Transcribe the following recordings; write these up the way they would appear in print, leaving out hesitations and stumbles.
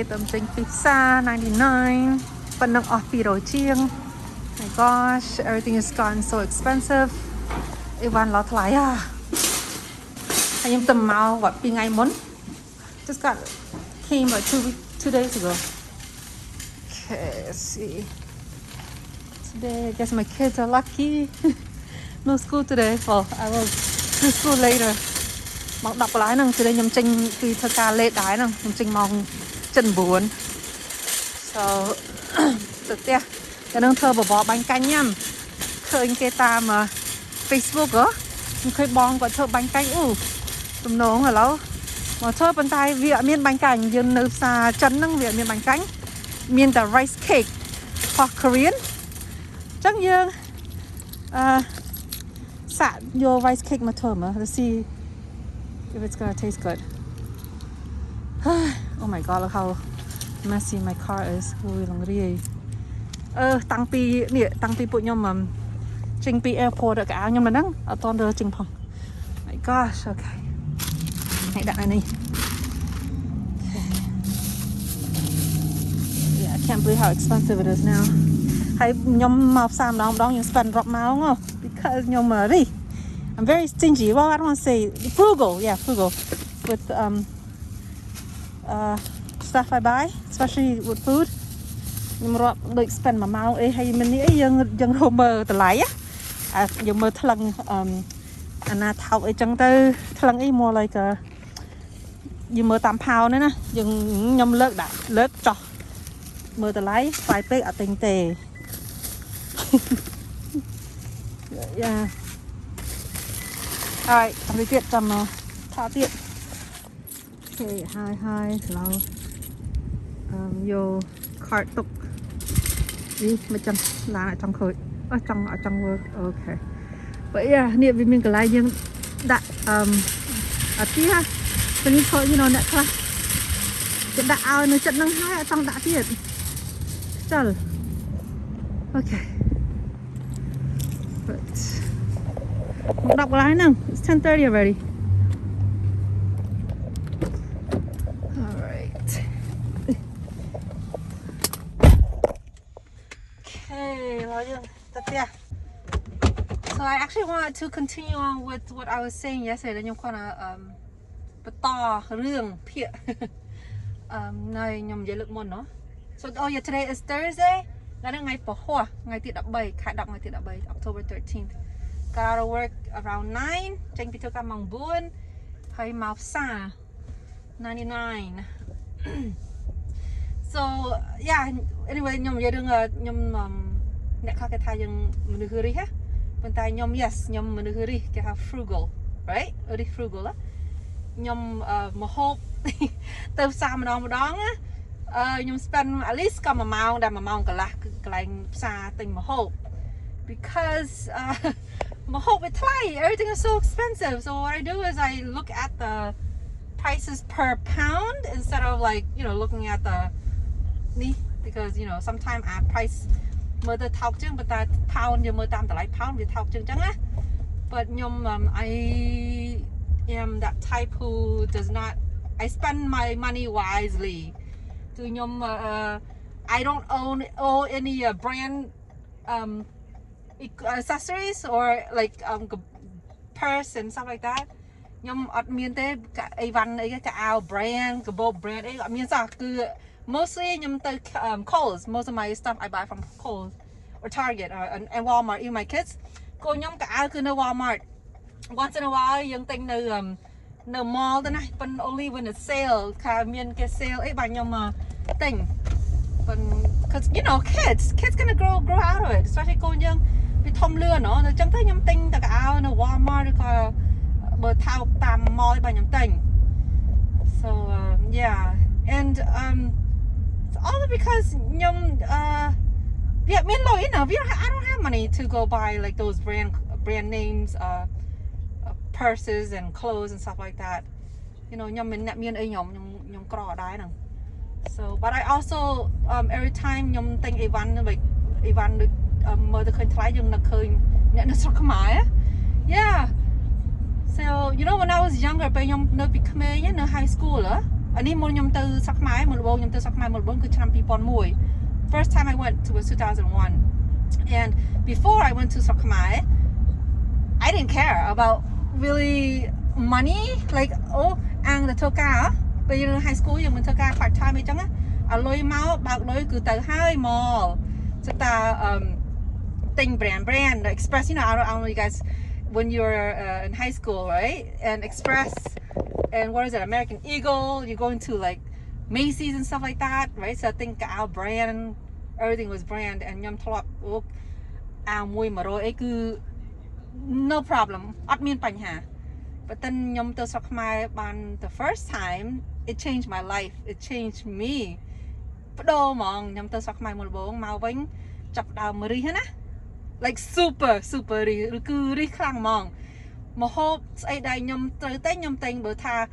tầm tranh pizza 99 phần nâng off $2 chiêng. My gosh, everything has gotten so expensive. Ivan lo thay à. Anh em tầm mau gọi pin ngày muốn. Just got came like 2 days ago. Okay, let's see. Today, I guess my kids are lucky. No school today. Well, I will do school later. Mong đọc lại nè, today nhầm tranh vì thơ ca lệ đái nè, nhầm tranh mong chân buồn. So, thực tế, cái nâng thơ bỏ bánh canh nhầm. Khởi anh kê ta mà Facebook á, mình khởi bong gọi thơ bánh canh tùm nổ không hả lâu. Mà thơ bên tay việc miên bánh canh, dân nơi xa chân nâng việc miên bánh canh. Miên ta rice cake, hoặc Korean. Chắc dương xạ vô rice cake mà thơm á. Let's see if it's gonna taste good. Oh my god, look how messy my car is. Ui lòng riêng. Tăng pi bụi nhom mà trình pi airport ở cả áo nhom là nắng ở toàn đời trình phòng. My gosh, okay. Hãy đặt này đi. Yeah, I can't believe how expensive it is now. Hay nhom màu xám đó nhom spend drop máu ngô because nhom mà đi. I'm very stingy. Well, I don't want to say frugal. Yeah, frugal with stuff I buy, especially with food. Nhưng mà được spend mà mau ấy hay mình nghĩ dân hôm mơ từ lấy á, dân mơ thằng anh thao ấy chẳng tới thằng ấy mua lại cả dân mơ tam pound nữa nè, dân nhom lớp cho mơ từ lấy vài pê ở tình tề. Yeah. Alright, tầm đi tiện tầm thả tiện. Okay, hi, hello. Vô cart tục đi mà chẳng là ở trong khởi ở trong work. Okay. Vậy niệm vì mình cái lại nhưng đã ở tí ha. Mình đi thôi như nó nè thôi. Cái đã ao nó trận năng hai ở trong đã tiện. Trời. Okay. But đọc lại nè. It's 10:30 already. So I actually wanted to continue on with what I was saying yesterday. Nhung còn to rương pịa. Này nhung dễ lực môn nó. So yeah, today is Thursday. Là ngày bỏ hoa, ngày tiết đọc 7, khai đọc ngày tiết đọc 7, October 13th. Got out of work around 9. Tranh bị thơ mong buồn. Hay màu xa 99. So yeah, anyway nhung dễ đừng nhung nè khác cái thay dân mình hứa đi ha. Bên tay nhom yes nhom mình hứa đi cái ha frugal, right? Ở đi frugal á. Nhom mà hộp từ xa mà đón á. Nhom spend at least có mà mong cả là cái xa tình mà hộp. Because mà hộp với thay everything is so expensive. So what I do is I look at the prices per pound instead of like, you know, looking at the because you know sometimes I price mơ tơ thọc chứ but ta pound như mơ tam ta lại pound vì thọc chứ chẳng á. But nhom I am that type who does not, I spend my money wisely. To nhom I don't own any brand accessories or like purse and stuff like that. Nhom ở miền tây cả Avon ấy cái áo brand cái bộ brand ấy ở miền sao cứ mostly nhom tới Kohl's. Most of my stuff I buy from Kohl's or Target and Walmart. Even my kids cô nhom cả áo cứនៅ Walmart. Once in a while những tìnhនៅmall đó này, but only when it's sale. Cả miền cái sale ấy bà nhom mà tình. But because you know kids gonna grow out of it, especially cô nhom bị thom lừa nó chẳng thấy nhom tình cả áoនៅ Walmart có bờ thao tam mall bà nhom tình. So yeah, and all because nhom yeah, me low, you know, I don't have money to go buy like those brand names purses and clothes and stuff like that. You know, nhom mình miền ấy nhom cỏ đái nè. So, but I also every time nhom think Ivan được mơ được khơi thái dùng là khơi nhận được sọc mái á. Yeah. So, you know, when I was younger, but nhom nó bị khmer nhá, nó high school á. anh đi muốn nhom từ sắc máy một bông nhom từ sắc máy một bông cứ chăm pi pon mùi first time I went was 2001 and before I went to Sakmai I didn't care about really money like ăn là thơ ca bây giờ high school giờ mình thơ ca part time ấy chẳng á lôi máu bạc lôi cứ tới hai mall chúng ta thing brand Express you know I don't know you guys when you're in high school right and Express and what is it American Eagle you're going to like Macy's and stuff like that right so I think our brand everything was brand and nhom thọp mùi mà rồi ấy cứ no problem ọt miên bánh hà but then nhom từ sắc mai ban the first time it changed my life it changed me bắt đầu mong nhom từ sắc mai một bông màu bánh chập đào mười hết á like super ri cứ ri khang mong mà hộp ấy đây nhom tới tết nhom tình bữa tha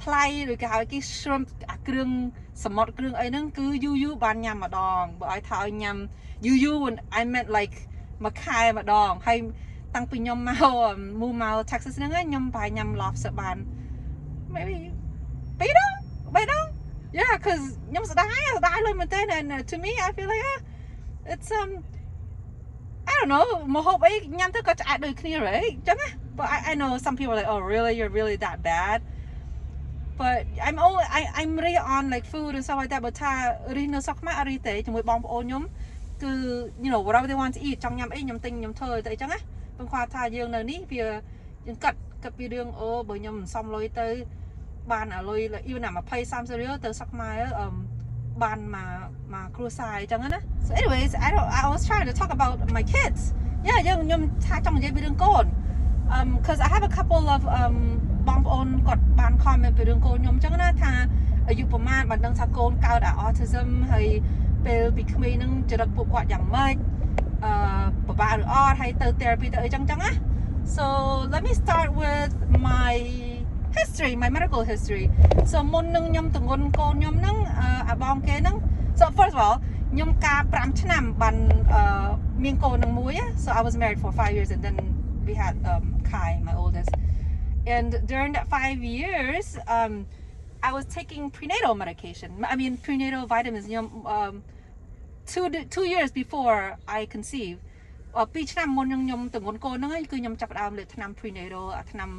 play rồi cái shrimp kêu sầm mọt kêu ấy nó cứ yu ban nhầm mà đòn bởi thao nhầm yu when I meant like mà khai mà đòn hay tăng pin nhom màu mu màu Texas nó nhom bài nhầm lobster ban maybe bay đâu yeah cause nhom sẽ đái luôn mình tên and to me I feel like it's I don't know mà hộp ấy nhắm tới có chạy đôi kia rồi chẳng á but I know some people are like oh really you're really that bad but I'm really on like food and stuff like that but tha ri no sok ma ri teជាមួយបងប្អូនខ្ញុំគឺ you know whatever they want to eat ចង់ញ៉ាំអីខ្ញុំទិញខ្ញុំធ្វើទៅអីចឹងណាបងខ្វល់ថាយើងនៅនេះវាយើងកាត់ពីរឿងបើខ្ញុំមិនសមលុយទៅបានអាលុយ even 20 30រៀលទៅsok ma បានមកគ្រួសារអីចឹងណា so anyways I was trying to talk about my kids yeah ខ្ញុំថាចង់និយាយពីរឿងកូនbecause I have a couple of បងប្អូនគាត់បាន comment ពីរឿងកូនខ្ញុំចឹងណាថាអាយុប្រហែលបានដឹងថាកូនកើតអា autism ហើយពេលពីក្មេងហ្នឹងចរិតពួកគាត់យ៉ាងម៉េចពិបាកឬអត់ហើយទៅ therapy ទៅអីចឹងណា so let me start with my history my medical history so មុននឹងខ្ញុំទងន់កូនខ្ញុំហ្នឹងអាបងគេហ្នឹង so first of all ខ្ញុំការ5ឆ្នាំបានមានកូននឹងមួយ so I was married for 5 years and then we had Kai my oldest and during that 5 years I was taking prenatal medication I mean prenatal vitamins ខ្ញុំ2 years before I conceived 2ឆ្នាំមុនខ្ញុំទងន់កូនហ្នឹងគឺខ្ញុំចាប់ផ្ដើមលើកថ្នាំ prenatal អាថ្នាំ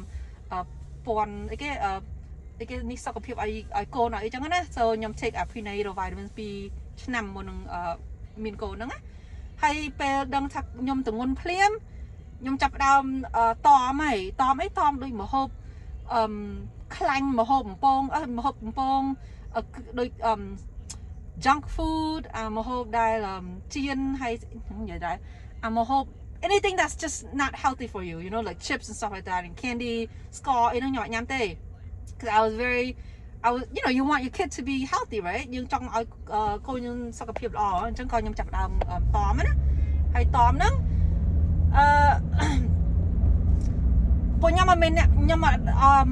ពណ៌អីគេនេះសុខភាពឲ្យកូនអីចឹងណា so ខ្ញុំ take a prenatal vitamins 2ឆ្នាំមុននឹងមានកូនហ្នឹងណាហើយពេលដឹងថាខ្ញុំទងន់ភ្លាមខ្ញុំចាប់ផ្ដើមតមដូចមហូបខ្លាញ់មហូបបំពងដូច junk food មហូបដែលជៀនហើយនិយាយដែរមហូបanything that's just not healthy for you you know like chips and stuff like that and candy ស្ករអីហ្នឹងខ្ញុំអត់ញ៉ាំទេ because I was you know you want your kid to be healthy right យើងចង់ឲ្យកូនយើងសុខភាពល្អអញ្ចឹងក៏ខ្ញុំចាប់ផ្ដើមតមណាហើយតមហ្នឹងពួកខ្ញុំមិនខ្ញុំ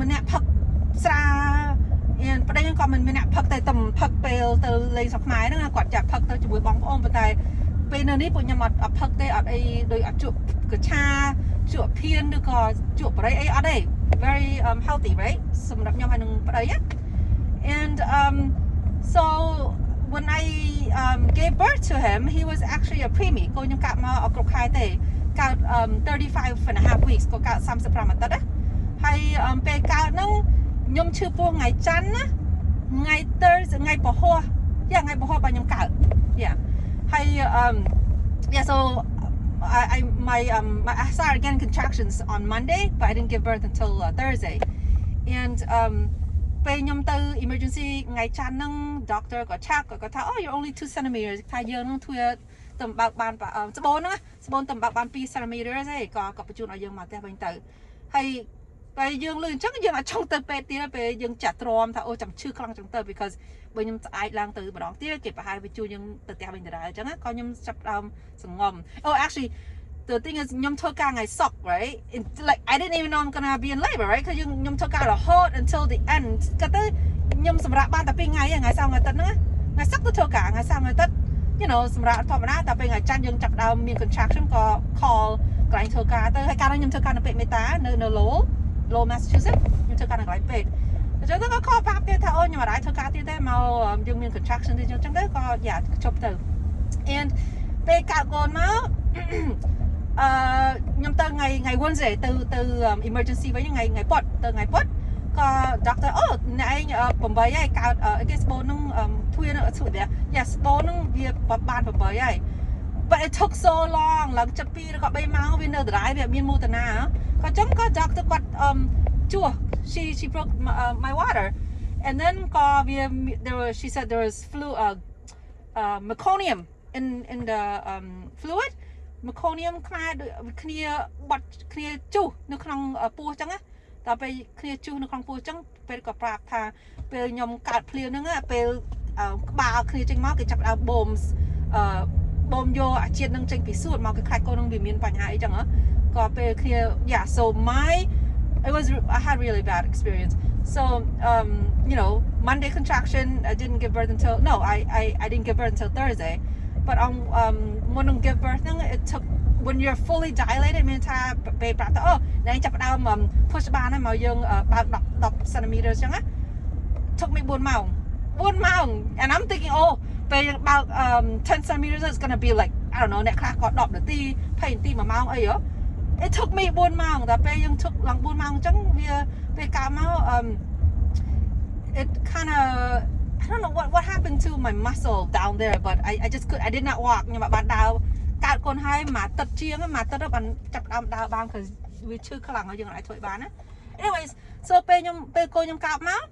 ម្នាក់ផឹកស្រាប្តីខ្ញុំក៏មិនម្នាក់ផឹកតែផឹកពេលទៅលេងស្រុកខ្មែរហ្នឹងគាត់ចាប់ផឹកទៅជាមួយបងប្អូនប៉ុន្តែពេលនៅនេះពួកខ្ញុំអត់ផឹកទេអត់អីដូចអត់ជក់កញ្ឆាជក់ភៀនឬក៏ជក់បរិយអីអត់ទេ very healthy right សម្រាប់ខ្ញុំហើយនឹងប្តី and so when I gave birth to him he was actually a preemie កូនខ្ញុំកើតមកអត់គ្រប់ខែទេកើត 35 and a half weeks ក៏កើត35អាទិត្យណាហើយពេលកើតហ្នឹងខ្ញុំឈឺពោះថ្ងៃច័ន្ទណាថ្ងៃ Thursday ថ្ងៃពហុថ្ងៃពហុបាទខ្ញុំកើត ហើយyeah so I started getting contractions on Monday but I didn't give birth until Thursday and ពេលខ្ញុំទៅ emergency ថ្ងៃច័ន្ទហ្នឹង doctor ក៏ check ក៏ថា oh you're only 2 centimeters ថាយើងនឹងធ្វើតំបើកបានស្បូនហ្នឹងស្បូនតំបើកបាន2 centimeters ទេក៏បញ្ជូនឲ្យយើងមកផ្ទះវិញទៅហើយពេលយើងលឺអញ្ចឹងយើងអត់ចង់ទៅពេទ្យទៀតពេលយើងចាក់ទ្រាំថាអូចាំឈឺខ្លាំងចឹងទៅ because បើខ្ញុំស្អែកឡើងទៅម្ដងទៀតគេប្រហែលបញ្ជូនយើងទៅផ្ទះវិញដដែលអញ្ចឹងក៏ខ្ញុំចាប់ដើមសងំ oh actually the thing is ខ្ញុំធ្វើការថ្ងៃសុក្រ right like I didn't even know I'm gonna be in labor right គឺខ្ញុំធ្វើការរហូត until the end ក៏ទៅខ្ញុំសម្រាប់បានតែ2ថ្ងៃថ្ងៃសៅរ៍ថ្ងៃអាទិត្យហ្នឹងថ្ងៃសុក្រទៅធ្វើការថ្ងៃសៅរ៍ថ្ងៃអាទិត្យ you know សម្រាប់ធម្មតាតែពេលថ្ងៃច័ន្ទយើងចាប់ដើមមាន contraction ក៏ call កន្លែងធ្វើការទៅហើយកាលនោះខ្ញុំធ្វើការនៅពេទ្យមេតានៅ Lowell Massachusetts ខ្ញុំធ្វើការនៅកន្លែងពេទ្យ ចឹងទៅក៏ខកប្រាប់គេថាអូខ្ញុំអត់អាចធ្វើការទៀតទេមកយើងមាន contraction ទេចឹងទៅក៏យ៉ាជប់ទៅ and ពេលកើតកូនមកខ្ញុំទៅថ្ងៃ Wednesday ទៅ emergency វិញថ្ងៃពុធទៅថ្ងៃពុធក៏ doctor អូអ្នកឯង8ហើយកើតគេស្បូននឹងទ្វារនឹងស្បូននឹងវាបាន8ហើយ but it took so long ឡើងចិត្ត2ឬក៏3ម៉ោងវានៅដដែលវាមានមូតនាក៏ចឹងក៏ doctor គាត់ជួស she broke my water and then ក៏វា she said there was meconium in the fluid meconium គ្នាបាត់គ្នាជុះនៅក្នុងពោះចឹងណាដល់ពេលគ្នាជុះនៅក្នុងពោះចឹងពេលក៏ប្រាប់ថាពេលខ្ញុំកើតភ្លៀងហ្នឹងពេលក្បាលគ្នាចេញមកគេចាប់ដើមបូមយកអាជាតិនឹងចេញពីសួតមកគេខ្លាចកូននឹងវាមានបញ្ហាអីចឹងក៏ពេលគ្នា yeah so I had really bad experience so you know Monday contraction I didn't give birth until I didn't give birth until Thursday but on when I give birth it took when you're fully dilated មានថាពេលប្រាប់ទៅណែចាប់ដើម push បានហើយមកយើងបើក10 centimeter ចឹងណា took me 4ម៉ោងand I'm thinking ពេលយើងបើក10 centimeters it's going to be like I don't know អ្នកខ្លះក៏10នាទី20នាទី1ម៉ោងអីit took me 4ម៉ោងតែពេលយើងtook ឡើង4ម៉ោងចឹងវាពេលកើតមកit kind of I don't know what happened to my muscle down there but I did not walk ខ្ញុំបានដើរកើតកូនហើយមកទឹកជាងមកទឹកបានចាប់ដើមដើរបានគឺវាឈឺខ្លាំងហើយយើងអាចធ្វើបានណា anyways so ពេលកូនខ្ញុំកើតមក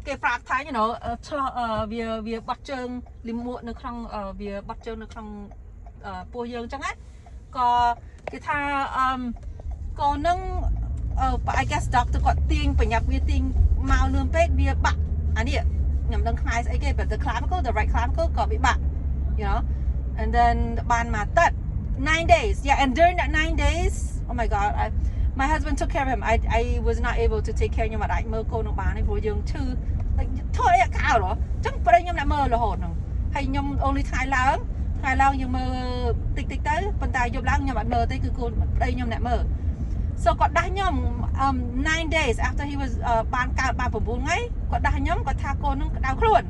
គេប្រាប់ថា you know ឆ្លោះវាបាត់ជើងលិមួកនៅក្នុងវាបាត់ជើងនៅក្នុងពោះយើងអញ្ចឹងណាក៏គេថាកូននឹងI guess doctor គាត់ទាញបញ្ញាប់វាទាញមកលឿនពេកវាបាក់អានេះខ្ញុំដឹងខ្មែរស្អីគេ but the right clavicle ក៏វាបាក់ you know and then បានមកទឹក 9 days yeah and during that 9 days oh my god my husband took care of him I was not able to take care ខ្ញុំអត់អាចមើលកូននឹងបានទេព្រោះយើងឈឺ like ធ្វើអីកៅហ៎អញ្ចឹងប្តីខ្ញុំអ្នកមើលរហូតហ្នឹងហើយខ្ញុំ only ថ្ងៃឡើងយើងមើលតិចទៅប៉ុន្តែយប់ឡើងខ្ញុំអត់មើលទេគឺកូនប្តីខ្ញុំអ្នកមើល so គាត់ដាស់ខ្ញុំ9 days after he was បានកើតបាន9ថ្ងៃគាត់ដាស់ខ្ញុំគាត់ថាកូននឹងក្តៅខ្លួន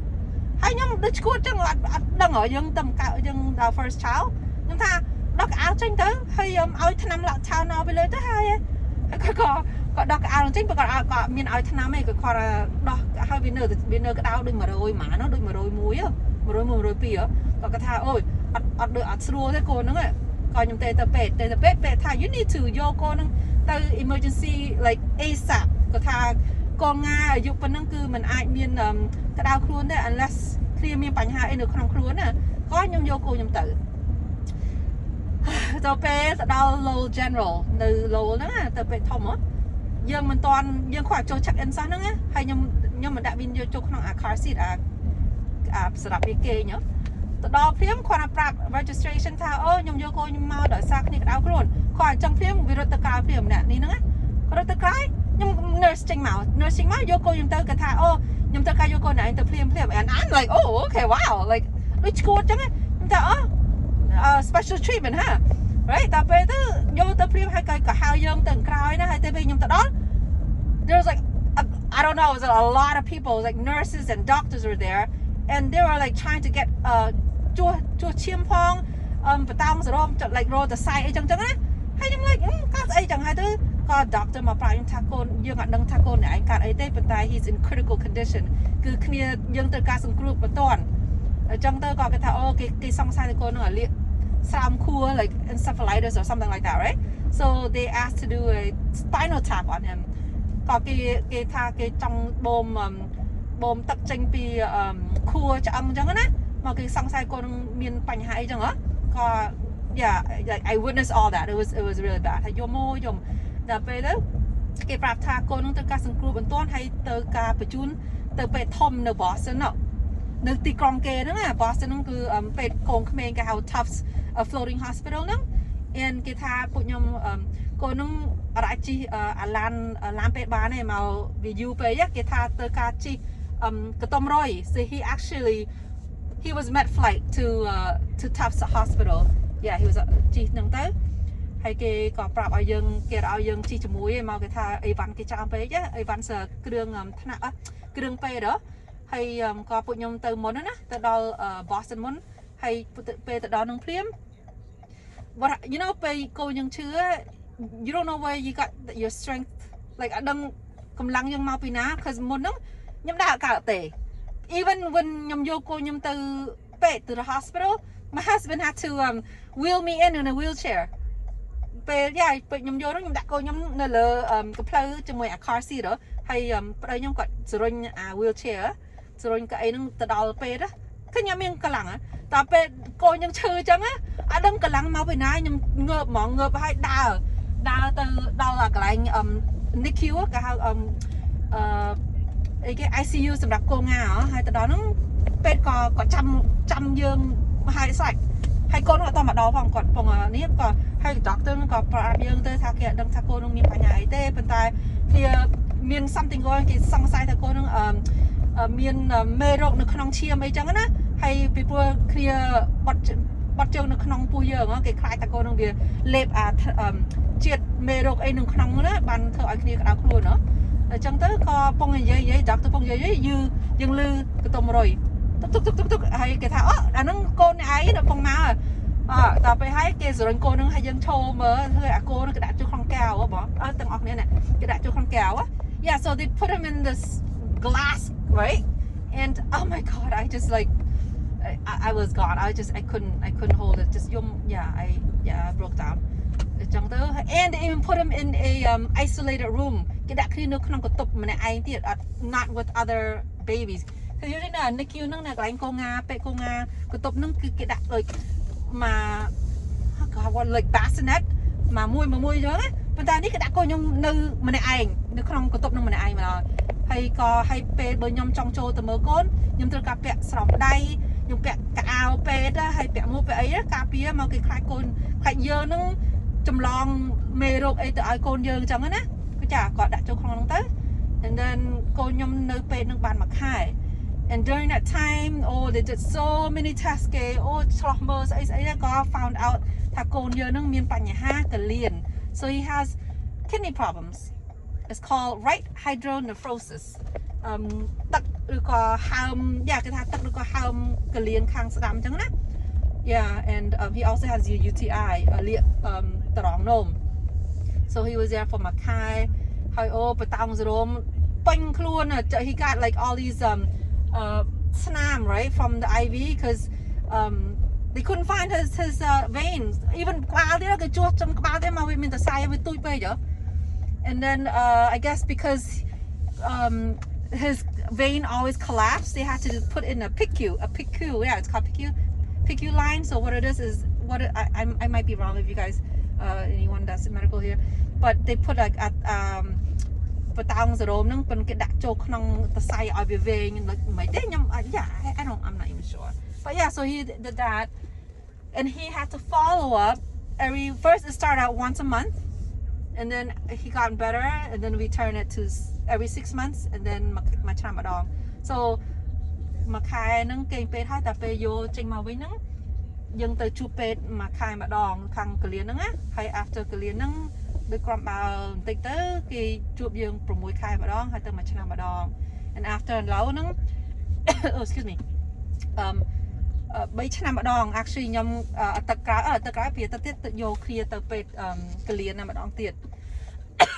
ហើយខ្ញុំដូចឈួតអញ្ចឹងអត់ដឹងហ៎យើងទៅកើតយើងដល់ first child ខ្ញុំថាដោះកៅអៅចេញទៅហើយឲ្យថ្នាំលាក់ឆៅណោពីលើទៅហើយក៏ដោះកៅអៅចេញគាត់ក៏មានឲ្យថ្នាំឯងគាត់ដោះហើយវានៅក្តៅដូច100ម៉ានដូច101 102គាត់ថាអូយអត់ស្រួលទេកូនហ្នឹងក៏ខ្ញុំទៅពេទ្យពេទ្យថា you need to យកកូនហ្នឹងទៅ emergency like ASAP គាត់ថាកូនងាអាយុប៉ុណ្ណឹងគឺมันអាចមានក្តៅខ្លួនទេ unless គ្នាមានបញ្ហាអីនៅក្នុងខ្លួនណាក៏ខ្ញុំយកកូនខ្ញុំទៅពេលទៅដល់ Lowell General នៅ Lowell ហ្នឹងទៅពេទ្យធំហ៎យើងមិនតាន់យើងខ្វះចូល check in សោះហ្នឹងហើយខ្ញុំមិនដាក់វាយកចូលក្នុងអា car seat សម្រាប់វាគេងទៅដល់ព្រាមគាត់ប្រាប់ registration ថាខ្ញុំយកកូនខ្ញុំមកដោយសារគ្នាក្តៅខ្លួនគាត់អញ្ចឹងព្រាមវារត់ទៅក្រៅព្រាមនេះហ្នឹងគាត់រត់ទៅក្រៅខ្ញុំ nurse ចេញមកយកកូនខ្ញុំទៅគាត់ថាខ្ញុំត្រូវការយកកូនឯងទៅព្រាម and I'm like okay wow like ដូចឈួតអញ្ចឹងខ្ញុំថាspecial treatment ហ่า right តែពេលទៅយកទៅព្រាមហើយក៏ហៅយើងទៅក្រោយណាហើយទៅពេលខ្ញុំទៅដល់ there was like I don't know it was a lot of people like nurses and doctors were there and they were like trying to get ជួឈាមផងបតោងសរោម like roll the side អីចឹងណាហើយខ្ញុំ like កាត់អីចឹងហើយទៅក៏ doctor មកប្រាប់ខ្ញុំថាកូនយើងអត់ដឹងថាកូនឯងកាត់អីទេប៉ុន្តែ he's in critical condition គឺគ្នាយើងត្រូវការសង្គ្រោះបន្ទាន់អញ្ចឹងទៅក៏គេថាគេសង្ស័យថាកូននឹងលាកស្រាមខួរ like encephalitis or something like that right so they asked to do a spinal tap on him ក៏គេថាគេចង់បូមទឹកចេញពីខួរឆ្អឹងអញ្ចឹងណាមកគេសង្ស័យកូននឹងមានបញ្ហាអីចឹងហ៎ក៏ yeah like I witnessed all that it was really bad ហើយយំដល់ពេលទៅគេប្រាប់ថាកូននឹងត្រូវការសង្គ្រោះបន្ទាន់ហើយទៅការបញ្ជូនទៅពេទ្យធំនៅ Boston នៅទីក្រុងគេហ្នឹងណា Boston ហ្នឹងគឺពេទ្យកូនក្មេងគេហៅ Tufts Floating Hospital ហ្នឹង and គេថាពួកខ្ញុំកូននឹងអត់អាចជិះអាឡានពេទ្យបានទេមកវាយូរពេកគេថាទៅការជិះកតុំរយ so he was med flight to Tufts Hospital yeah he was ជិះហ្នឹងទៅ hay cái có prop ở dương kia ở dương chi chấm muối mà cái tha ấy văn cái trang pe chứ ấy văn sợ kêu thằng nào kêu pe đó hay có phụ nhung từ món đó từ đó Boston món hay pe từ đó nông phim but you know pe cô nhưng chưa you don't know where you got your strength like ở đằng cầm lăng nhưng mau pina cause món đó nhâm đã cả tệ even when nhâm vô cô nhâm từ pe từ the hospital my husband had to wheel me in a wheelchair về yeah nhom vô đó nhom đặt cô nhom nơi lờ cái pleu cho mày car seat đó hay đây nhom còn rồi wheelchair rồi cái nó từ đầu pe đó cái nhom miếng cái lăng á ta pe cô nhom chơi chẳng á đừng cái lăng mau về nãy nhom ngợp mỏng ngợp hay đào từ đào là cái lạnh NICU á cái ICUสำหรับcô Nga á hay từ đó nó pe có trăm dương hai sạch hay con nó to mà đau phòng còn phòng ní còn hay doctor nó có dương tới thằng kia đừng thằng cô nó miên phải nhảy tê bên tai thì miên something going thì xong sai thằng cô nó miên mê rộng nó không chia mấy chẳng á hay bị bùa kia bắt chân nó không bùi giờ nó cái khai thằng cô nó bị lép triệt mê rộng ấy nó không nữa bàn thợ anh kia đau luôn nữa chẳng tới có phong người giấy doctor phong giấy dương lư cái tôm rồi tục hay cái thảo nó con ấy nó phong máต่อไปให้เกสรโกนึงให้ยังโชว์เมื่อเธอโกนึงกระดาษจุกของแก้วอ่ะบอกตั้งออกเนี่ยกระดาษจุกของแก้วอ่ะ yeah so they put him in this glass right and oh my god I just like I was gone I couldn't hold it just I broke down จังเตอร์ and they even put him in a isolated room กระดาษคือนึกขนมกระตุกมันในไอที่ not with other babies คืออยู่ในนั้นในคิวนึงเนี่ยกลายโกงาเปะโกงากระตุกนึงคือกระดาษเลยmà có like bassinet mà mui chứ bên ta ní cái đã coi nhung nữ mình này ảnh nữ không có tập nữ mình này ảnh mà hay có hay pe bên nhung trong châu từ mơ côn nhung từ cà pẹ sòng đây nhung pẹ cà ao pe đó hay pẹ mua pẹ ấy đó cà pía mà cái khai côn khai dơ nó chùm lon mê rục ấy từ ai côn dơ chẳng á cái chả có đã châu không tới and then cô nhung nữ pe nữ bàn mặc hai and during that time they did so many tests traumas I got found out that cô nhớ năng miên banya ha cái liền so he has kidney problems it's called right hydronephrosis tắc được có ham cái tắc được có ham cái liền khang sạm chẳng á yeah and he also has a UTI liệt tròng nôm so he was there for my khai hayไปตามรมปังครัวน่ะ he got like all these snam right from the IV because they couldn't find his veins even qua đấy cái chuột trong qua đấy mà mình ta sai với tôi bây giờ and then I guess because his vein always collapsed they had to put in a PICU yeah it's called PICU line so what it is what I might be wrong if you guys anyone that's medical here but they put like at tao rồi nâng bên cái đặt cho không ta sai ở về mấy thế nhưng I'm not even sure but yeah so he did that and he had to follow up first it started out once a month and then he got better and then we turned it to every 6 months and then mà chăm mà đòn so mà khai nâng kênh pe hai ta pe vô trên màu với nâng dân từ chụp pe mà khai mà đòn khang cái liền nâng á hay after cái liền nâng được còn bảo tích tới cái chụp dương pro mùi khai mà đón hay từ mà chăm mà đón and after lâu nâng excuse me bây chăm mà đón actually nhom tất cả phía tất tự vô kia từ pe cái liền mà đón tiền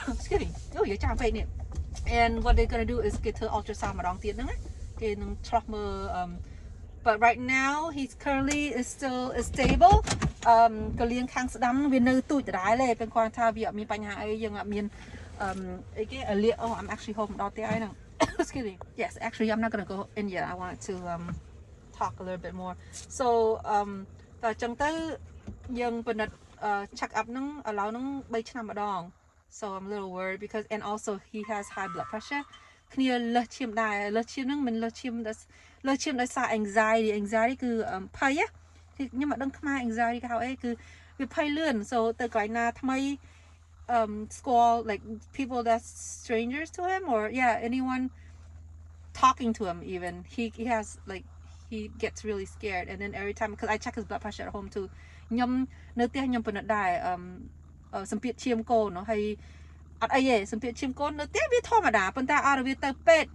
excuse me vô giờ chăm pe nè and what they're gonna do is get her ultrasound mà đón tiền nâng cái nâng trauma but right now he's currently is stable ก็เลี้ยงคางสะดำเวียนเนื้อตุ้ยแต่ได้เลยเป็นความท่าเบียมีปัญหาไอ้ยังมีไอ้cáiเลี้ย I'm actually home ดอเตี้ยไอ้นั่ง excuse me yes actually I'm not gonna go in yet I want to talk a little bit more so แต่จังเตอยังเป็นcheck up นั่งเรานั่งใบชนะมาดอง so I'm a little worried because and also he has high blood pressure เคลียร์เลือดชิมได้เลือดชิมนั่งมันเลือดชิมได้สาย anxiety คือพายะnhưng mà đừng khai anxiety cái ấy cứ việc pay lươn so từ cái nào tham ấy squall like people that's strangers to him or yeah anyone talking to him even he has like he gets really scared and then every time because I check his blood pressure at home too nhom nơi tia nhom bên đại សម្ពាធឈាមកូនហើយអត់អីទេសម្ពាធឈាមកូននៅតែវាធម្មតាប៉ុន្តែអត់វាទៅពេទ្យ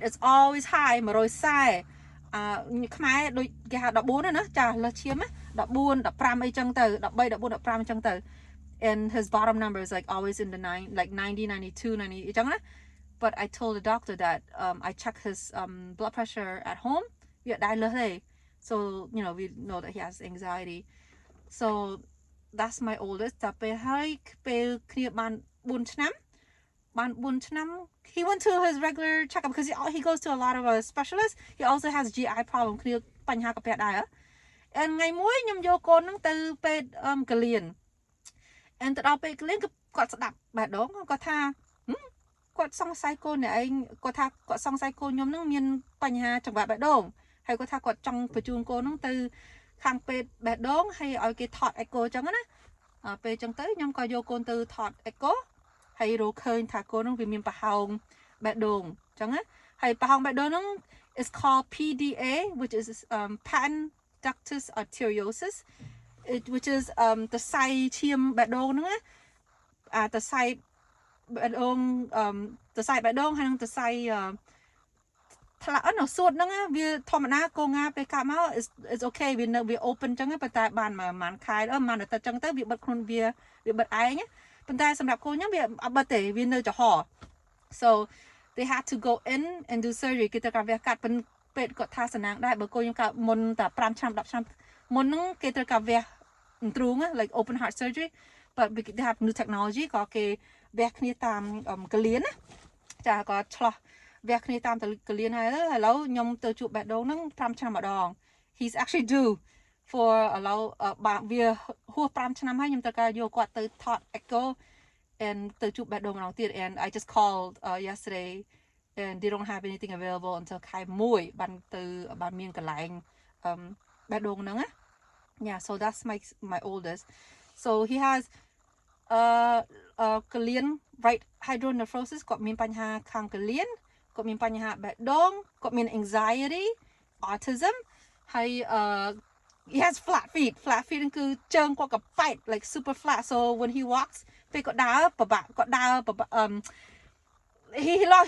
is always high 140ខ្មែរដូចគេហៅ14ណាចាលើសឈាម14 15អីចឹងទៅ13 14 15អញ្ចឹងទៅ and his bottom number is like always in the 9 like 90 92 90អញ្ចឹងណា but I told the doctor that I checked his blood pressure at home វាដែរលើសទេ so you know we know that he has anxiety so that's my oldest តែពេលហើយពេលគ្នាបាន4ឆ្នាំhe went to his regular checkup because he goes to a lot of specialists he also has GI problem គ្នាបញ្ហាកាពះដែរ and ថ្ងៃមួយខ្ញុំយកកូនហ្នឹងទៅពេទ្យកលៀន and ទៅដល់ពេទ្យកលៀនគាត់ស្ដាប់បេះដូងគាត់ថាគាត់សង្ស័យកូនអ្នកឯងគាត់ថាគាត់សង្ស័យកូនខ្ញុំហ្នឹងមានបញ្ហាចង្វាក់បេះដូងហើយគាត់ថាគាត់ចង់បញ្ជូនកូនហ្នឹងទៅខាងពេទ្យបេះដូងហើយឲ្យគេថត echo អញ្ចឹងណាពេលអញ្ចឹងទៅខ្ញុំក៏យកកូនទៅថត echo ហើយរកឃើញថាកូនហ្នឹងវាមានប្រហោងបេះដូងអញ្ចឹងណាហើយប្រហោងបេះដូងហ្នឹង is called PDA which is patent ductus arteriosus which is តសៃឈាមបេះដូងហ្នឹងណាតសៃបេះដូងតសៃបេះដូងហើយនឹងតសៃថ្លាក់សួតហ្នឹងវាធម្មតាកូនងាពេលកាប់មក is okay វានៅវា open ចឹងប៉ុន្តែបានមួយខែមួយអាទិត្យចឹងទៅវាបិទខ្លួនវាបិទឯងប៉ុន្តែសម្រាប់កូនខ្ញុំវាអត់បិទទេវានៅចំហ so they had to go in and do surgery គេត្រូវការវះកាត់ពេទ្យគាត់ថាសំណាងដែរបើកូនខ្ញុំកើតមុនតែ5ឆ្នាំ10ឆ្នាំមុនហ្នឹងគេត្រូវការវះទ្រូង like open heart surgery but they have new technology ក៏គេវះគ្នាតាមកលៀនណាចាក៏ឆ្លោះវះគ្នាតាមកលៀនហើយឥឡូវខ្ញុំទៅជួបបេះដូងហ្នឹង5ឆ្នាំម្ដង he's actually due for ឥឡូវវាហួស5ឆ្នាំហើយខ្ញុំត្រូវការយកគាត់ទៅថត echo and ទៅជួបបេះដូងម្ដងទៀត and I just called yesterday and they don't have anything available until ខែ1បានមានកន្លែងបេះដូងហ្នឹងណា yeah so that's my oldest so he has កលៀន right hydronephrosis គាត់មានបញ្ហាខាងកលៀនគាត់មានបញ្ហាបេះដូងគាត់មាន anxiety autism ហើយ he has flat feet គឺជើងគាត់ក៏ប៉ែត like super flat so when he walks ពេលគាត់ដើរពិបាកគាត់ដើរ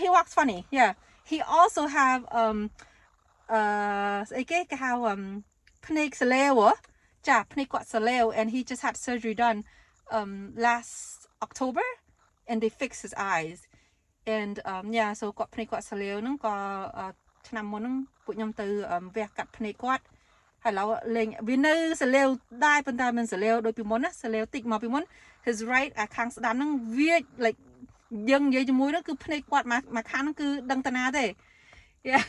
he walks funny yeah he also have ស្អីគេហៅភ្នែកសលេវចាភ្នែកគាត់សលេវ and he just had surgery done last October and they fixed his eyes and yeah so គាត់ភ្នែកគាត់សលេវហ្នឹងក៏ឆ្នាំមុនហ្នឹងពួកខ្ញុំទៅវះកាត់ភ្នែកគាត់ហើយឡូវលេងវានៅសលេវដែរប៉ុន្តែមិនសលេវដូចពីមុនណាសលេវតិចមកពីមុន his right ខាងស្ដាំហ្នឹងវា like យើងនិយាយជាមួយហ្នឹងគឺភ្នែកគាត់មកខាងហ្នឹងគឺដឹងតាណាទេ yeah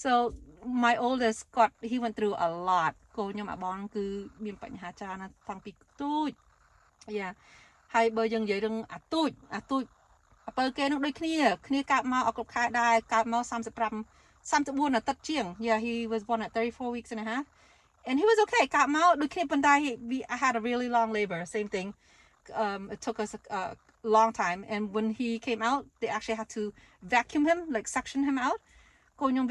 so my oldest គាត់ he went through a lot កូនខ្ញុំអាបងគឺមានបញ្ហាច្រើនណាស់តាំងពីទូច yeah ហើយបើយើងនិយាយរឿងអាទូចបើគេនឹងដូចគ្នាកើតមកអត់គ្រប់ខែដែរកើតមក34អាទិត្យជាង yeah he was born at 34 weeks and a half and he was okay កើតមកដូចគ្នាប៉ុន្តែ I had a really long labor same thing it took us a long time and when he came out they actually had to vacuum him like suction him out កូនខ្ញុំ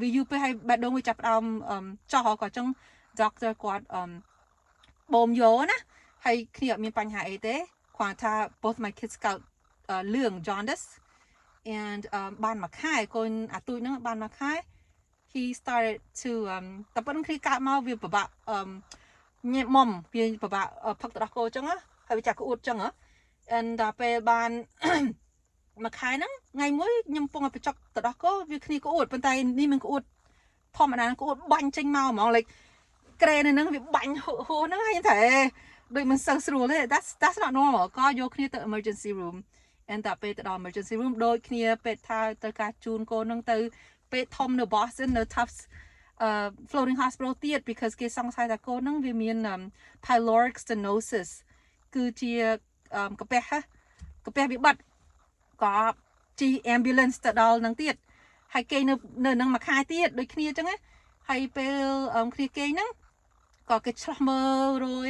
វាយូរពេកហើយបេះដូងវាចាប់ផ្ដើមចោះក៏អញ្ចឹង doctor គាត់បូមយកណាហើយគ្នាអត់មានបញ្ហាអីទេគាត់ថា both my kids កើតលឿង jaundice and បានមួយខែកូនអាទូចហ្នឹងបានមួយខែ he started to តែប៉ុណ្្នឹងគ្នាកើតមកវាពិបាកញ៉ែមុំវាពិបាកផឹកទឹកដោះគោអញ្ចឹងហើយវាចាក់ក្អួតអញ្ចឹងand ដល់ពេលបានមួយខែហ្នឹងថ្ងៃមួយខ្ញុំពងឲ្យបញ្ចុកទឹកដោះគោវាគ្នាក្អួតប៉ុន្តែនេះមិនក្អួតធម្មតាក្អួតបាញ់ចេញមកហ្មង like ក្រែនៅហ្នឹងវាបាញ់ហួរហ្នឹងហើយតែដូចមិនសូវស្រួលទេ that's not normal ក៏យកគ្នាទៅ emergency room and តែពេលទៅដល់ emergency room ដូចគ្នាពេទ្យថាត្រូវការជូនកូនហ្នឹងទៅពេទ្យធំនៅ Boston នៅ Tufts floating hospital ទៀត because គេសង្ស័យថាកូនហ្នឹងវាមាន pyloric stenosis គឺជាកាពះវាបាត់ក៏ជី ambulance ទៅដល់ហ្នឹងទៀតហើយគេនៅហ្នឹងមួយខែទៀតដូចគ្នាអញ្ចឹងណាហើយពេលគ្នាគេហ្នឹងក៏គេឆ្លោះមើលរយ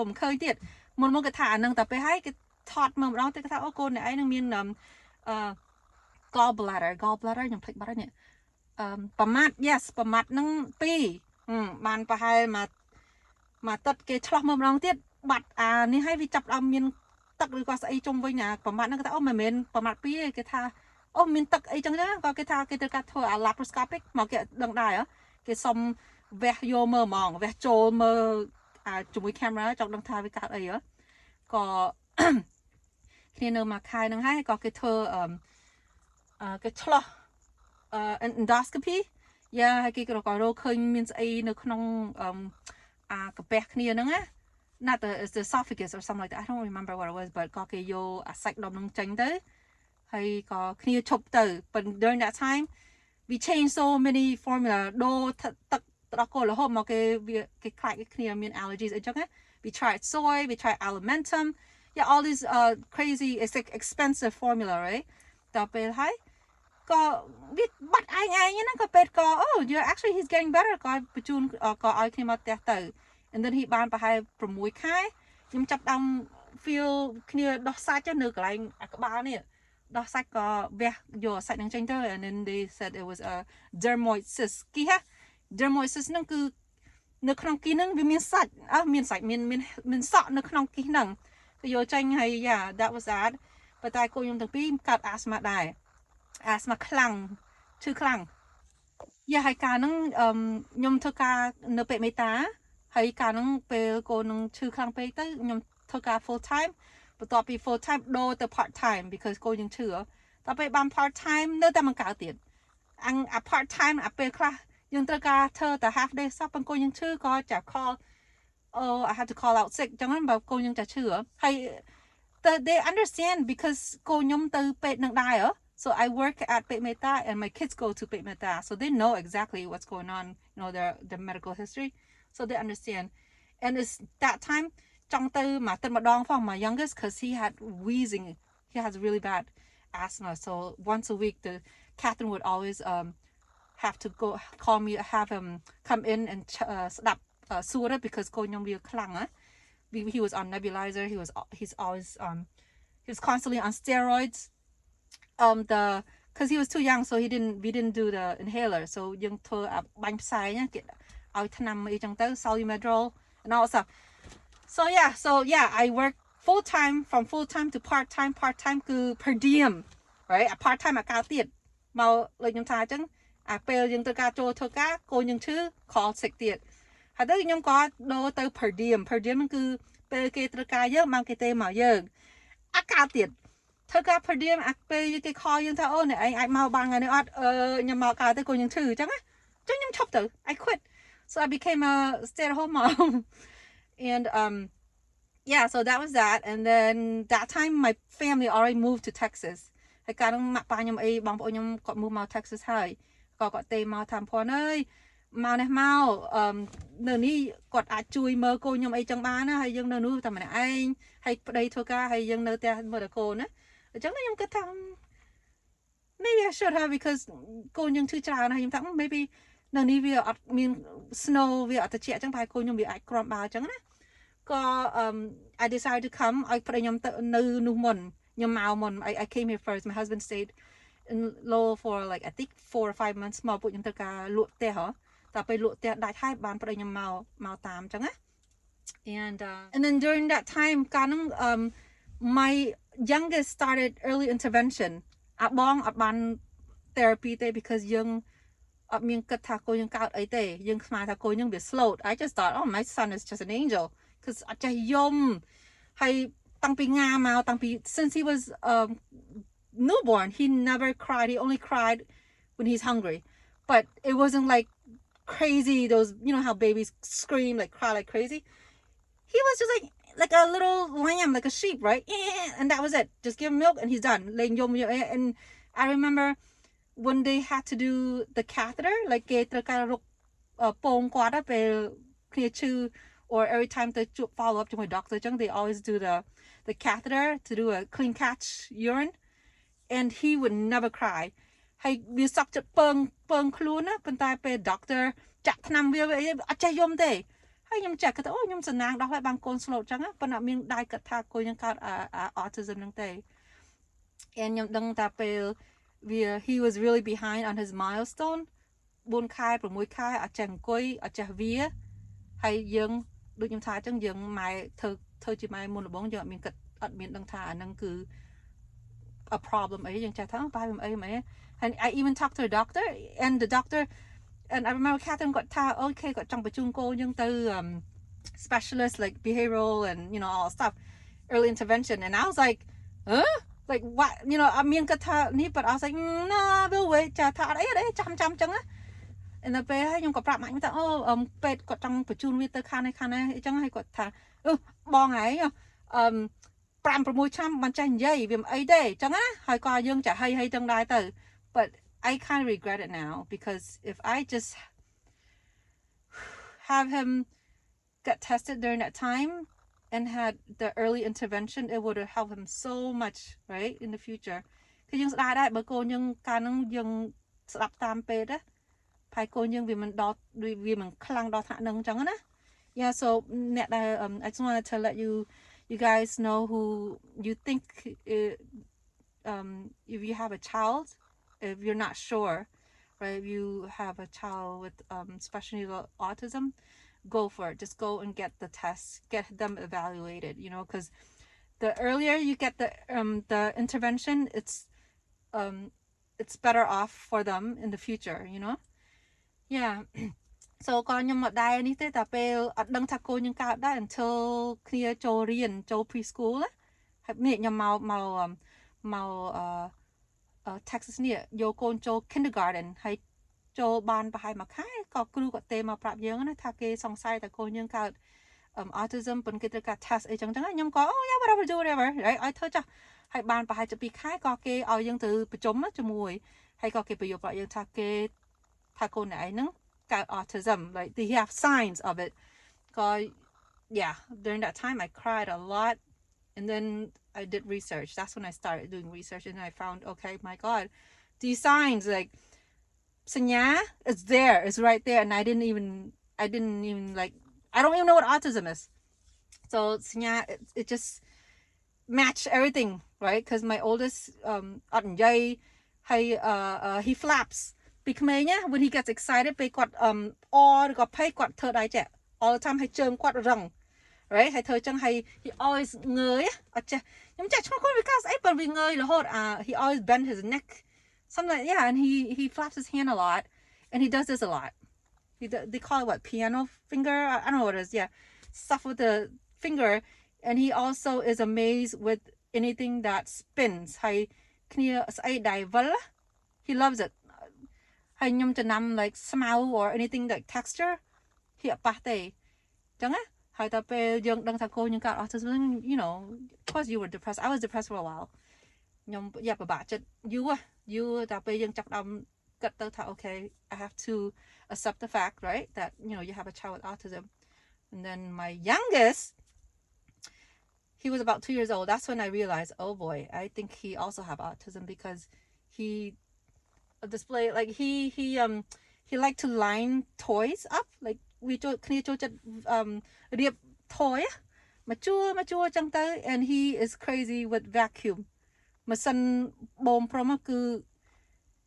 មិនឃើញទៀតមុនគេថាអាហ្នឹងតែពេលហើយគេថតមើលម្ដងទៅគេថាអូកូនអ្នកឯងនឹងមានgall bladder ខ្ញុំភ្លេចបាត់ហើយនេះប្រមាត់ yes ប្រមាត់ហ្នឹង2បានប្រហែលមកទឹកគេឆ្លោះមើលម្ដងទៀត បាត់នេះឲ្យវាចាប់ដល់មានទឹកឬក៏ស្អីជុំវិញប្រមាថហ្នឹងគេថាអូមិនមែនប្រមាថពីគេថាអូមានទឹកអីចឹងណាក៏គេថាគេត្រូវការធ្វើអា laparoscopic មកគេដឹងដែរគេសុំវះយកមើលហ្មងវះចូលមើលជាមួយ camera ចង់ដឹងថាវាកើតអីក៏គ្នានៅមកខែហ្នឹងហើយក៏គេធ្វើគេឆ្លោះendoscopy ហើយគេក៏រកឃើញមានស្អីនៅក្នុងកាពះគ្នាហ្នឹងណា not the esophagus or something like that I don't remember what it was but ក៏គេយកសាច់ដុំហ្នឹងចេញទៅហើយក៏គ្នាឈប់ទៅ but during that time we changed so many formula ដូរទឹកដល់កូនរហូតមកគេខ្លាចគ្នាមាន allergies អីចឹងណា we tried soy we tried alimentum all these crazy expensive formula right ដល់ពេលហើយក៏វាបាត់ឯងណាក៏ពេទ្យក៏ oh you're actually he's getting better ក៏បញ្ជូនក៏ឲ្យគ្នាមកផ្ទះទៅ and then he បានប្រហែល6ខែខ្ញុំចាប់ដើម feel គ្នាដោះសាច់នៅកន្លែងក្បាលនេះដោះសាច់ក៏វះយកសាច់នឹងចេញទៅ and then they said it was a dermoid cyst គីហ៎ dermoid cyst ហ្នឹងគឺនៅក្នុងគីហ្នឹងវាមានសាច់មានសក់នៅក្នុងគីហ្នឹងទៅយកចេញហើយ yeah that was that ប៉ុន្តែcôខ្ញុំទាំងពីរកើត asthma ដែរ asthma ខ្លាំងឈឺខ្លាំងហើយកាលហ្នឹងខ្ញុំធ្វើការនៅពេទ្យមេតាហើយកាលហ្នឹងពេលcôនឹងឈឺខ្លាំងពេកទៅខ្ញុំធ្វើការ full time បន្ទាប់ពី full time ដូរទៅ part time because côយើងឈឺដល់ពេលបាន part time នៅតែមិនកើតទៀតអា part time ពេលខ្លះយើងត្រូវការធ្វើតែ half day សោះប៉ុន្តែcôយើងឈឺក៏ចា call oh I had to call out sick ចឹងបើcôយើងចាឈឺហើយ they understand because côខ្ញុំទៅពេទ្យនឹងដែរ so I work at Pet Meta and my kids go to Pet Meta so they know exactly what's going on their medical history so they understand and it's that time ចង់ទៅមកទឹកម្ដងផង my youngest because he had wheezing he has really bad asthma so once a week the Catherine would always have to go call me have him come in and ស្ដាប់សួរ because កូនខ្ញុំវាខ្លាំងhe was on nebulizer he's always he was constantly on steroids because he was too young so we didn't do the inhaler so យើងធ្វើបាញ់ផ្សែងគេឲ្យថ្នាំអីចឹងទៅ Solumedrol and all stuff so yeah I work full time from full time to part time គឺ per diem right a part time អាការទៀតមកដូចខ្ញុំថាអញ្ចឹងពេលយើងត្រូវការចូលធ្វើការកូនយើងឈឺ call sick ទៀតហើយទៅខ្ញុំក៏ដូរទៅ per diem ហ្នឹងគឺពេលគេត្រូវការយើងមកគេទេមកយើងអាការទៀតធ្វើការ per diem ពេលគេ call យើងថាអូអ្នកឯងអាចមកបានថ្ងៃនេះអត់ខ្ញុំមកកើតទៅកូនយើងឈឺអញ្ចឹងខ្ញុំឈប់ទៅ I quit so I became a stay at home mom and yeah so that was that and then that time my family already moved to Texas ហើយកាលនោះម៉ាក់ប៉ាខ្ញុំអីបងប្អូនខ្ញុំគាត់ move មក Texas ហើយគាត់ទេមកតាមភ័ណ្ឌអើយមកនេះមកនៅនេះគាត់អាចជួយមើលកូនខ្ញុំអីចឹងបានណាហើយយើងនៅនោះតែម្នាក់ឯងហើយប្តីធ្វើការហើយយើងនៅផ្ទះមើលតែកូនណាអញ្ចឹងខ្ញុំគិតថា maybe I should have because កូនយើងឈឺច្រើនហើយខ្ញុំថា maybe នៅនេះវាអត់មាន snow វាអត់ត្រជាក់អញ្ចឹងប្រហែលកូនខ្ញុំវាអាចគ្រាំបើអញ្ចឹងណាក៏ I decided to come ឲ្យប្តីខ្ញុំទៅនៅនោះមុនខ្ញុំមកមុន I came here first my husband stayed in Lowell for like I think 4 or 5 months មកពួកខ្ញុំត្រូវការលក់ផ្ទះតែពេលលក់ផ្ទះដាច់ហើយបានប្តីខ្ញុំមកតាមអញ្ចឹងណា and then during that time កាលហ្នឹង my youngest started early intervention បងអត់បាន therapy ទេ because យើងអត់មានគិតថាកូនយើងកើតអីទេយើងស្មានថាកូនយើងវា slow I just thought oh my son is just an angel because អត់ចេះយំហើយតាំងពីងាមកតាំងពី since he was newborn he never cried he only cried when he's hungry but it wasn't like crazy those you know how babies scream like cry like crazy he was just like a little lamb like a sheep right and that was it just give him milk and he's done and I remember when they had to do the catheter like គេត្រូវការរកពងគាត់ពេលគ្នាឈឺ or every time they follow up to my doctor they always do the catheter to do a clean catch urine and he would never cry ហើយវាសក់ចិត្តពងខ្លួនណាប៉ុន្តែពេល doctor ចាក់ថ្នាំវាអត់ចេះយំទេហើយខ្ញុំចាក់គាត់អូខ្ញុំសំណាងដោះហើយបានកូន slow ចឹងប៉ុន្តែមានដែរគាត់ថាកូនយើងកើត autism ហ្នឹងទេ and ខ្ញុំដឹងថាពេលhe was really behind on his milestone 4 ខែ 6 ខែអត់ចេះអង្គុយអត់ចេះវាហើយយើងដូចខ្ញុំថាអញ្ចឹងយើងម៉ែធ្វើ ធ្វើជាម៉ែមុនដំបូងយើងអត់មានគិតអត់មានដឹងថាអាហ្នឹងគឺ a problem អីយើងចេះថាបែបអីមែន and I even talked to a doctor and the doctor and I remember Catherine គាត់ថា okay គាត់ចង់បញ្ជូនកូនយើងទៅ specialist like behavioral and you know all stuff early intervention and I was like like what you know អត់មានគិតថានេះ but I was like no we'll wait ចាថាអត់អីចាំចឹងណា and ដល់ពេលហើយខ្ញុំក៏ប្រាប់ម៉ាក់ខ្ញុំថាអូពេទ្យគាត់ចង់បញ្ជូនវាទៅខាងនេះអញ្ចឹងហើយគាត់ថាបងហើយ5-6 ឆ្នាំមិនចេះនិយាយវាមិនអីទេអញ្ចឹងណាហើយក៏យើងចាហីទាំងដែរទៅ but I kind of regret it now because if I just have him get tested during that time and had the early intervention it would have helped him so much right in the future គឺយើងស្ដាយដែរបើកូនយើងកាលហ្នឹងយើងស្ដាប់តាមពេទ្យណាហើយកូនយើងវាមិនដល់វាមិនខ្លាំងដល់ថ្នាក់ហ្នឹងអញ្ចឹងណា yeah so អ្នកដែល I just wanted to let you guys know who you think if you have a child if you're not sure right if you have a child with special needs autism go for it just go and get the tests get them evaluated you know because the earlier you get the intervention it's better off for them in the future you know yeah so ក៏ខ្ញុំមកដែរនេះទេតែពេលអត់ដឹងថាកូនយើងកើតដែរ until គ្នាចូលរៀនចូល preschool ណាហើយនេះខ្ញុំមកTexas នេះយកកូនចូល kindergarten ហើយចូលបានប្រហែល1ខែក៏គ្រូគាត់ទេមកប្រាប់យើងណាថាគេសង្ស័យថាកូនយើងកើត autism ប៉ុន្តែគេត្រូវការ test អីចឹងខ្ញុំក៏yeah whatever do whatever ឲ្យធ្វើចាស់ហើយបានប្រហែលជា2ខែក៏គេឲ្យយើងទៅប្រជុំជាមួយហើយក៏គេបញ្យល់ប្រាប់យើងថាគេថាកូនអ្នកឯងហ្នឹងgot autism like they have signs of it god yeah during that time I cried a lot and then I did research that's when I started doing research and I found okay my god these signs like សញ្ញា it's there it's right there and I didn't even like I don't even know what autism is so សញ្ញា it just matched everything right because my oldest អត់និយាយហើយhe flapsពីក្មេងណា when he gets excited ពេលគាត់អឬក៏ភ័យគាត់ធ្វើដៃចេះ all the time ហើយជើងគាត់រឹង right ហើយធ្វើចឹងហើយ he always ងើយអត់ចេះខ្ញុំចេះឆ្ងល់គាត់វាកាសអីបើវាងើយរហូតhe always bend his neck something like yeah and he flaps his hand a lot and he does this a lot they call it what piano finger I don't know what it is yeah stuff with the finger and he also is amazed with anything that spins ហើយគ្នាស្អីដែលវិល he loves itហើយខ្ញុំចំណាំ like ស្មៅ or anything like texture ហ៊ានប៉ះទេចឹងណាហើយតើពេលយើងដឹងថាកូនយើងកើត autism you know of course you were depressed I was depressed for a while ខ្ញុំពិបាកចិត្តយូរតើពេលយើងចាប់ដើមគិតទៅថា okay I have to accept the fact right that you know you have a child with autism and then my youngest he was about 2 years old that's when I realized oh boy I think he also have autism because he display like he liked to line toys up like we គ្នាចូលចិត្តរៀប toy មកជួចឹងទៅ and he is crazy with vacuum ម៉ាស៊ីនបូមព្រមគឺ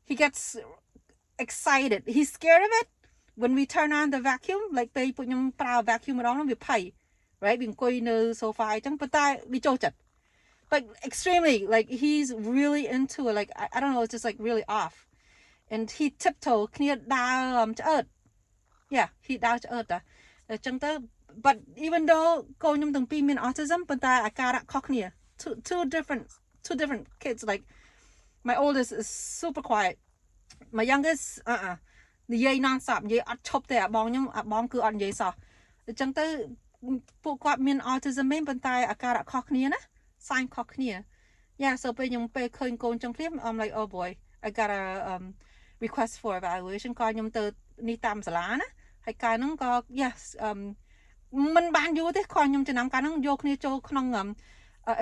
he gets excited he's scared of it when we turn on the vacuum like ពេលពួកខ្ញុំប្រើ vacuum ម្ដងនោះវាភ័យ right វាអង្គុយនៅ sofa អញ្ចឹងប៉ុន្តែវាចូលចិត្ត but extremely like he's really into it like I don't know it's just like really off and he tiptoe គ្នាដើរឆ្អើត yeah he ដើរឆ្អើតតែអញ្ចឹងទៅ but even though កូនខ្ញុំទាំងពីរមាន autism ប៉ុន្តែអាការៈខុសគ្នា two different kids like my oldest is super quiet my youngest និយាយ non stop និយាយអត់ឈប់ទេបងខ្ញុំបងគឺអត់និយាយសោះអញ្ចឹងទៅពួកគាត់មាន autism មែនប៉ុន្តែអាការៈខុសគ្នាណា sign ខុសគ្នា yeah so ពេលខ្ញុំពេលឃើញកូនចឹងភ្លាម I'm like oh boy I got a request for evaluation ក៏ខ្ញុំទៅនេះតាមសាលាណាហើយកាលហ្នឹងក៏ yes មិនបានយូរទេក៏ខ្ញុំចំណាំកាលហ្នឹងយកគ្នាចូលក្នុង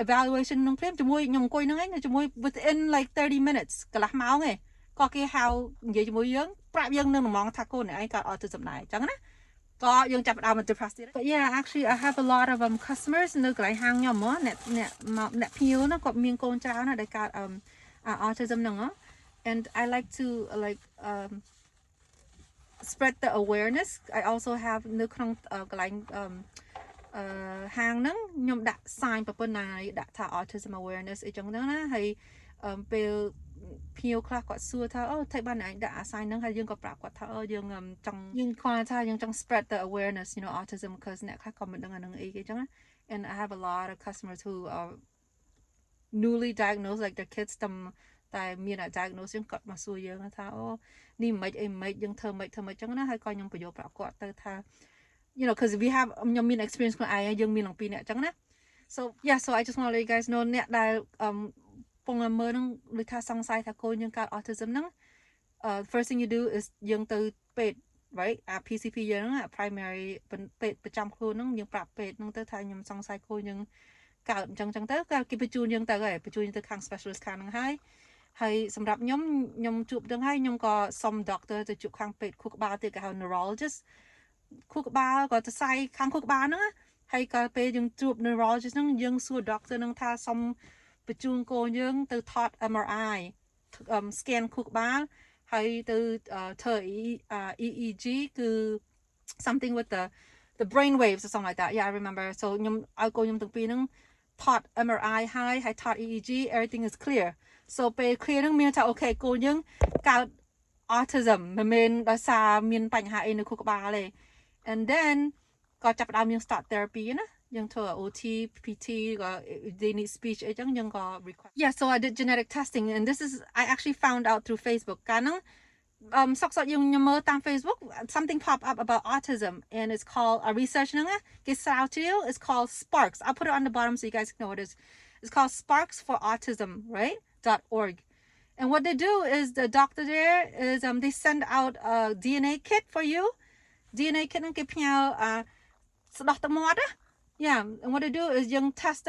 evaluation នឹងភ្លាមជាមួយខ្ញុំអង្គុយហ្នឹងឯងជាមួយ within like 30 minutes កន្លះម៉ោងឯងក៏គេហៅនិយាយជាមួយយើងប្រាប់យើងនឹងហ្មងថាកូនឯងកើត autism ដែរអញ្ចឹងណាក៏យើងចាប់ផ្ដើម depressed ទៀត but yeah actually I have a lot of customers នៅកន្លែងហាងខ្ញុំហ៎អ្នកភ្ញៀវណាគាត់មានកូនច្រើនណាស់ដែលកើត autism ហ្នឹងហ៎ and I like to like spread the awareness I also have នៅក្នុងកន្លែង ហាងហ្នឹងខ្ញុំដាក់ sign ប្រពន្ធណាដាក់ថា autism awareness អីចឹងទៅណាហើយពេលភ្ញៀវខ្លះគាត់សួរថាអូថៃបានឯងដាក់ sign ហ្នឹងហើយយើងក៏ប្រាប់គាត់ថាអូយើងចង់យើងគាត់ថាយើងចង់ spread the awareness you know autism because អ្នកខ្លះក៏មិនដឹងអាហ្នឹងអីគេចឹងណា and I have a lot of customers who are newly diagnosed like their kids តែមាន diagnosis យើងគាត់មកសួរយើងថាអូនេះមិនអីមិនយើងធ្វើមិនចឹងណាហើយក៏ខ្ញុំបញ្យល់ប្រាប់គាត់ទៅថា you know because we have ខ្ញុំមាន experience ខ្លួនឯងយើងមាន2អ្នកចឹងណា so yeah so I just want to let you guys know អ្នកដែលពងមើលនឹងដូចថាសង្ស័យថាកូនយើងកើត autism ហ្នឹងfirst thing you do is យើងទៅពេទ្យ right PCP យើងហ្នឹង primary ពេទ្យប្រចាំខ្លួនហ្នឹងយើងប្រាប់ពេទ្យហ្នឹងទៅថាខ្ញុំសង្ស័យកូនយើងកើតអញ្ចឹងទៅគេបញ្ជូនយើងទៅហើយបញ្ជូនយើងទៅខាង specialist ខាងហ្នឹងហើយសម្រាប់ខ្ញុំជួបដឹងហើយខ្ញុំក៏សុំ doctor ទៅជួបខាងពេទ្យខួរក្បាលទៀតគេហៅ neurologist ខួរក្បាលក៏ទៅសាយខាងខួរក្បាលហ្នឹងហើយក៏ពេលយើងជួប neurologist ហ្នឹងយើងសួរ doctor ហ្នឹងថាសុំបញ្ជូនកូនយើងទៅថត MRI scan ខួរក្បាលហើយទៅធ្វើ EEG គឺ something with the brain waves or something like that yeah I remember so ខ្ញុំឲ្យកូនខ្ញុំទាំងពីរហ្នឹងថត MRI ហើយថត EEG everything is clear so ពេល clear ហ្នឹងមានថាអូខេកូនយើងកើត autism មិនមែនដោយសារមានបញ្ហាអីនៅខួរក្បាលទេ and then ក៏ចាប់ផ្ដើមយើង start therapy ណាយើងធ្វើ OT PT ក៏ they need speech អីចឹងយើងក៏ request yeah so I did genetic testing and this is I actually found out through Facebook កាលហ្នឹងសក់យើងមើលតាម Facebook something pop up about autism and it's called a research ហ្នឹងគេស្រាវជ្រាវ it's called Sparks I'll put it on the bottom so you guys know what it is it's called Sparks for Autism right .org and what they do is the doctor there is they send out a DNA kit for you DNA kit ហ្នឹងគេផ្ញើស្ដោះទឹកមាត់ណា yeah and what they do is យើង test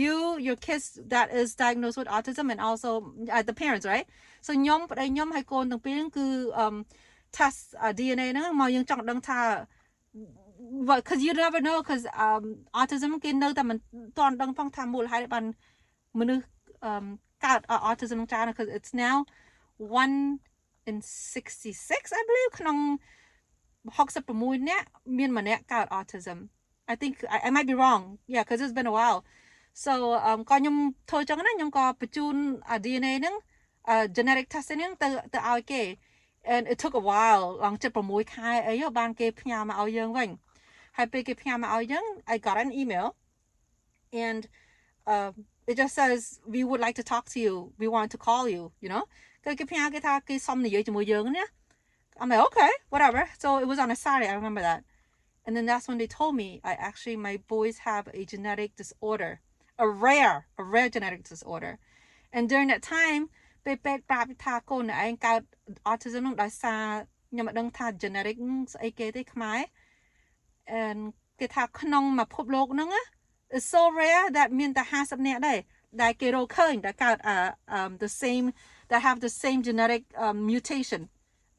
you your kids that is diagnosed with autism and also the parents right so ខ្ញុំប្តីខ្ញុំហើយកូនទាំងពីរហ្នឹងគឺ test DNA ហ្នឹងមកយើងចង់ដឹងថា because you never know because autism គេនៅតែមិនទាន់ដឹងផងថាមូលហេតុបានមនុស្សកើត autism ច្រើន because it's now 1 in 66 I believe ក្នុង66នាក់មានម្នាក់កើត autism I think I might be wrong yeah because it's been a while so ក៏ខ្ញុំធ្វើចឹងណាខ្ញុំក៏បញ្ជូន DNA ហ្នឹងgenetic testing ហ្នឹងទៅឲ្យគេ and it took a while ឡើងជិត6ខែអីបានគេផ្ញើមកឲ្យយើងវិញហើយពេលគេផ្ញើមកឲ្យយើង I got an email and it just says we would like to talk to you we want to call you you know គេផ្ញើគេថាគេសុំនិយាយជាមួយយើងណា I'm like okay whatever so it was on a Saturday I remember that and then that's when they told me my boys have a genetic disorder a rare genetic disorder and during that time ពេលពេទ្យប្រាប់ថាកូនឯងកើត autism ហ្នឹងដោយសារខ្ញុំមិនដឹងថា genetic ស្អីគេទេខ្មែរ and គេថាក្នុងពិភពលោកហ្នឹង is so rare that មានតែ50នាក់ដែរដែលគេរកឃើញដែលកើត the same that have the same genetic mutation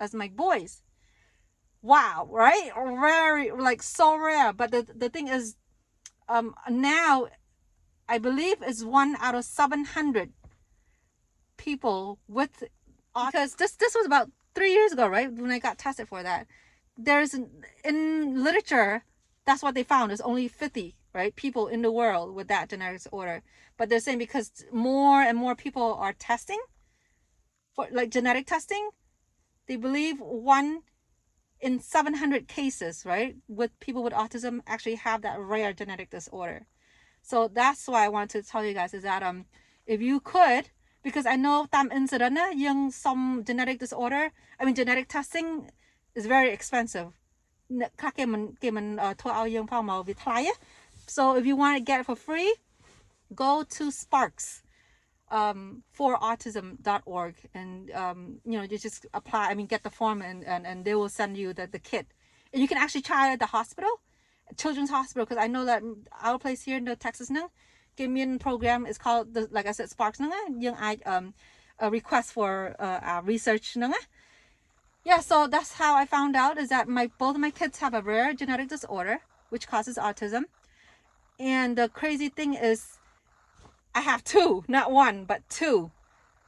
as my boys wow right very like so rare but the thing is now I believe is 1 out of 700 people with because this was about 3 years ago right when I got tested for that there's in literature that's what they found is only 50 right people in the world with that genetic disorder but they're saying because more and more people are testing for like genetic testing they believe 1 in 700 cases right with people with autism actually have that rare genetic disorder so that's why I want to tell you guys is that if you could because I know tam incident yung some genetic disorder I mean genetic testing is very expensive so if you want to get it for free go to Sparks for autism.org and you know you just apply I mean get the form and they will send you the kit and you can actually try it at the hospital children's hospital because I know that our place here in the Texas now Gimian program is called like I said Sparks young a request for research yeah so that's how I found out is that both of my kids have a rare genetic disorder which causes autism and the crazy thing is I have 2 not 1 but 2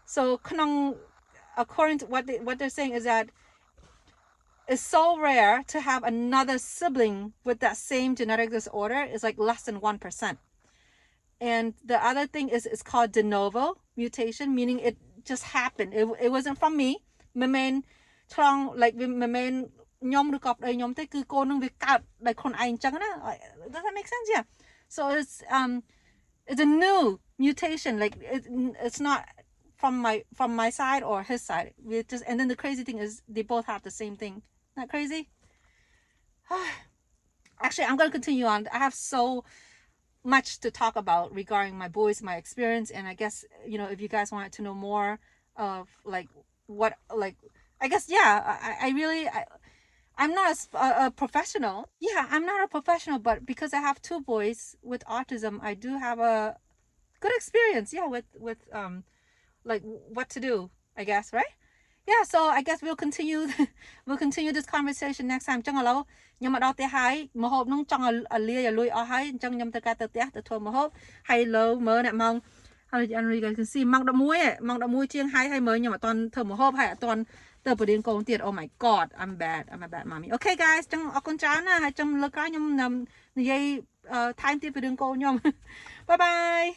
so according to what they're saying is that it's so rare to have another sibling with that same genetic disorder. It's like less than 1%. And the other thing is it's called de novo mutation, meaning it just happened. It wasn't from me. My main trong like my main nhóm được cọp đây nhóm thế cứ cô nương việc cạo like คนឯងចឹងណា does that make sense? Yeah. So it's a new mutation. Like it's not from my side or his side. We just, and then the crazy thing is they both have the same thing. Isn't that crazy? Actually, I'm gonna continue on. I have so much to talk about regarding my boys, my experience, and I guess, you know, if you guys wanted to know more of like what, like, I guess, yeah, I'm not a professional. Yeah, I'm not a professional, but because I have two boys with autism, I do have a good experience, yeah, with like what to do, I guess, right? Yeah, so I guess we'll continue this conversation next time. Chẳng lâu nhưng mà đó té hai mà hộp nó trong lia lùi ở hai trong nhâm tới cả tới té tới thôi mà hộp hay lâu mơ nè mong hay là anh can see mong đậm muối chiên hay mơ nhưng mà toàn thơm mà hộp hay toàn tờ bờ điện công tiền. Oh my god, I'm a bad mommy. Okay guys, chẳng ở con chán hay trong lơ cá nhâm nằm như vậy time tiếp bờ điện công nhom. Bye bye.